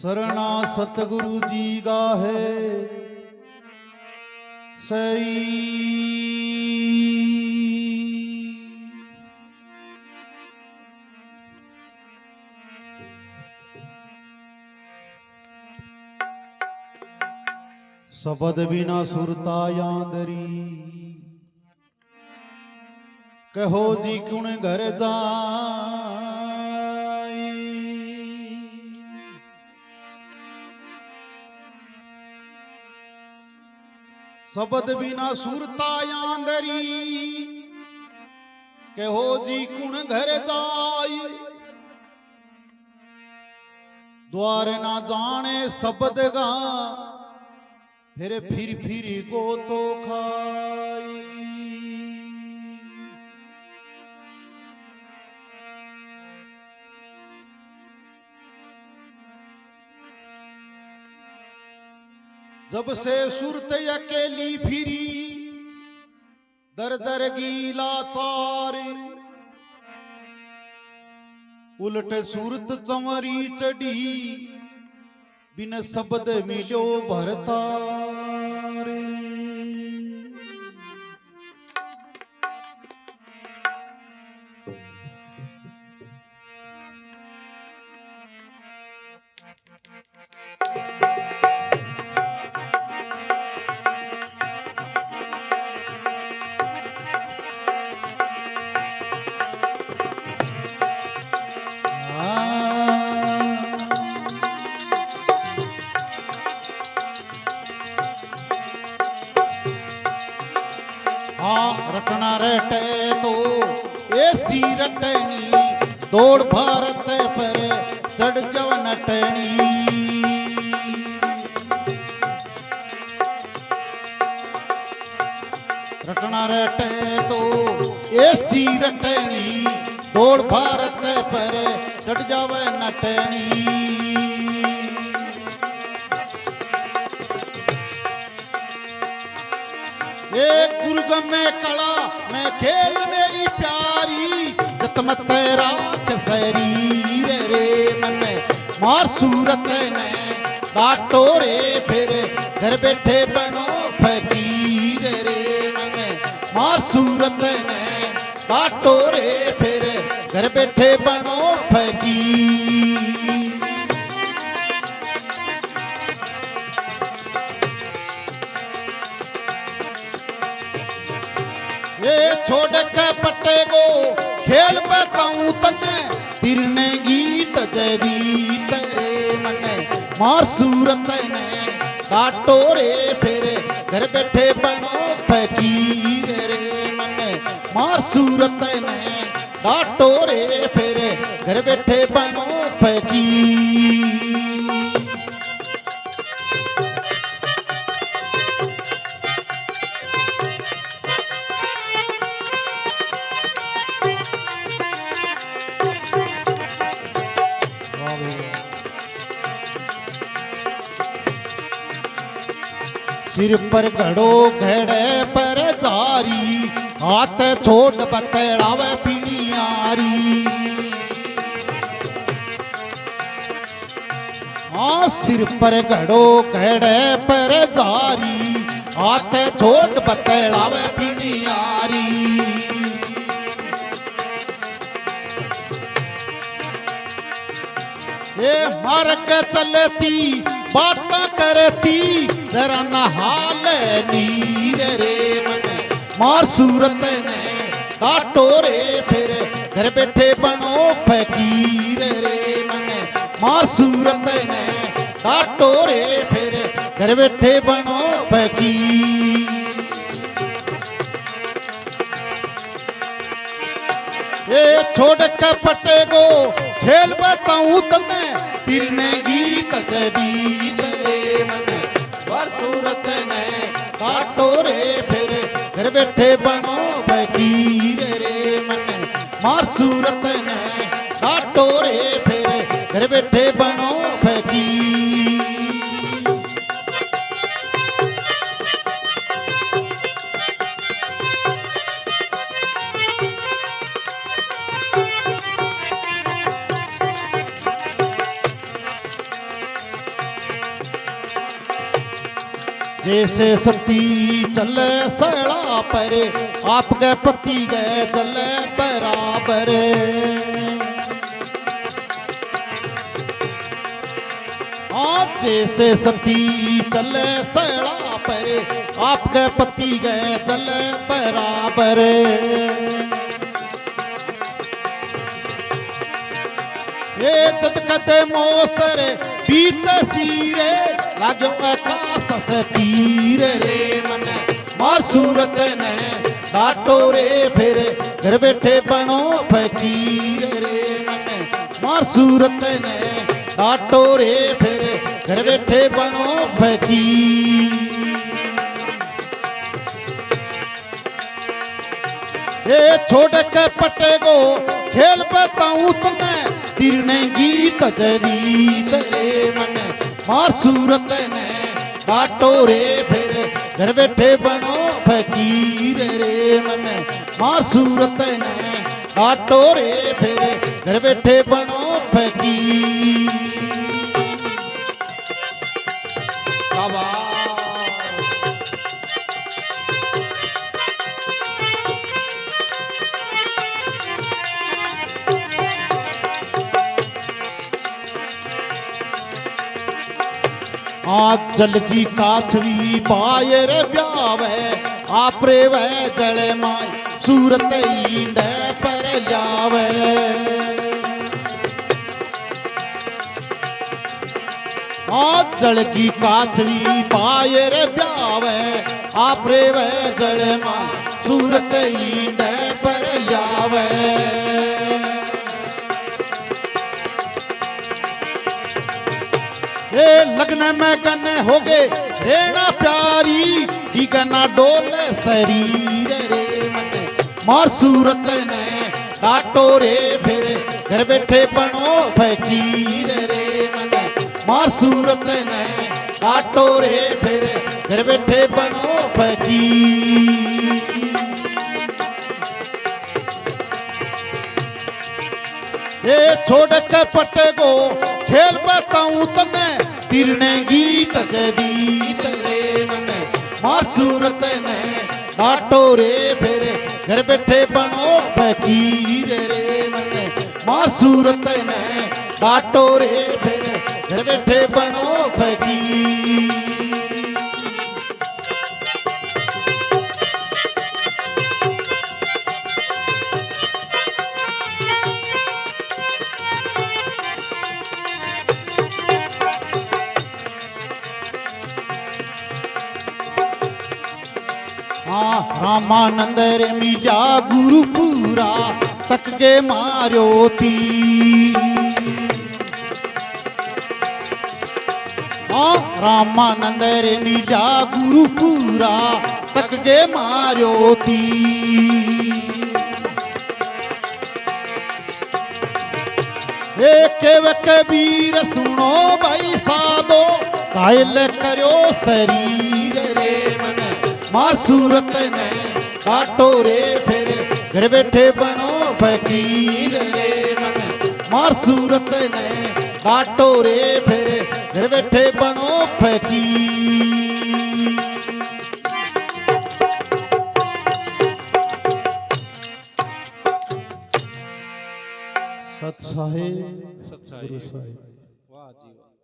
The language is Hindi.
सरना सतगुरु जी गाहे सही। शब्द बिना सुरता यांदरी कहो जी कुण घर जाई। शब्द बिना सुरता यांदरी कहो जी कुण घर जाई। द्वार ना जाने शब्द गा फिर को तो खाई। जब से सुरत अकेली फिरी दर दर गीला चार। उलट सूरत चंवरी चढ़ी बिन शब्द मिलो भरतार। रटना रटे तो ऐसी रटनी दौड़ भारत पर चढ़ जव नटनी। रटना रटे तो ऐसी रटनी दौड़ भारत पर चढ़ जव नटनी। गुरगम में कला में खेल मेरी प्यारी जत मत रात सरी रे मन मार सूरत ने बाटो रे फिर घर बैठे बनो फकीर रे मन मार सूरत ने बाटो रे फिर घर बैठे बनो फकीर। ये छोड़ के पट्टे को खेल बताऊं तने तिरने गीत जबी तेरे मन मार सूरत ने काटो रे फिर घर बैठे बनो फकीर रे मन मार सूरत ने काटो रे फिर घर बैठे बनो फकीर। सिर पर घड़ो घड़े पर जारी हाथ छोट बतलावे पिनियारी। हाँ सिर पर घड़ो घड़े पर जारी हाथ छोट बतलावे पिनियारी। ये मार के चलती बात करती जरा नहाल नीर रे मन मार सूरत ने काटो रे फिर घर बैठे बनो फकीर रे मन मार सूरत ने काटो रे फिर घर बैठे बनो फकीर। ये छोड़ के पट्टे को खेल बताऊं तने तिरने गीत जबी रे मन मार सूरत ने काटो रे फिर घर बैठे बनो फकीर रे मन मार सूरत ने काटो रे फिर घर बैठे बनो फकीर। जैसे सती चले सड़ा परे आपके पति गए चले बराबर आज जैसे सती चले सड़ा परे आपके पति गए चले बराबर ये चटकते मोसरे बीते सीरे लागो आकाश से तीर रे मन मार सूरत ने डाटो रे फिर घर बैठे बनो फकीर रे मन मार सूरत ने डाटो रे फिर घर बैठे बनो फकीर ये छोड़ के पटे को खेल बताऊं तुम्हें तिरने गीत जरीत रे मन मार सूरत ने काटो रे फिर घर बैठे बनो फकीर रे मन मार सूरत ने काटो रे फिर घर बैठे बनो फकीर आज जल की काछवी पायर ब्यावे आप रे वह जल माय सूरत ईंड पर जावे आज जल की काछवी पायर ब्यावे आप रे वह जल माय सूरत ईंड पर जावे लगन में गने हो गए रेणा प्यारी गना डोले शरीर रे मन मार सूरत ने काटो रे फिर घर बैठे बनो फकीर रे मन मार सूरत ने काटो रे फिर घर बैठे बनो फकीर ये छोड़ के पटे को खेल बताऊं तने तिरने गीत जदीत रे मन मार सूरत ने काटो रे फिर घर बैठे बनो फकीर रे मन मार सूरत ने काटो रे फिर घर बैठे बनो फकीर रामानंद रे मिला गुरुपुरा तक के मारो ती रामानंद रे मिला गुरुपुरा तक के मारो ती कबीर सुनो भाई साधो कायल करो शरीर रे मन मार सूरत ने काटो रे फिर घर बैठे बनो फकीर रे मन मार सूरत ने काटो रे फिर घर बैठे बनो फकीर सत साहिब गुरु साहिब वाह जी वाह।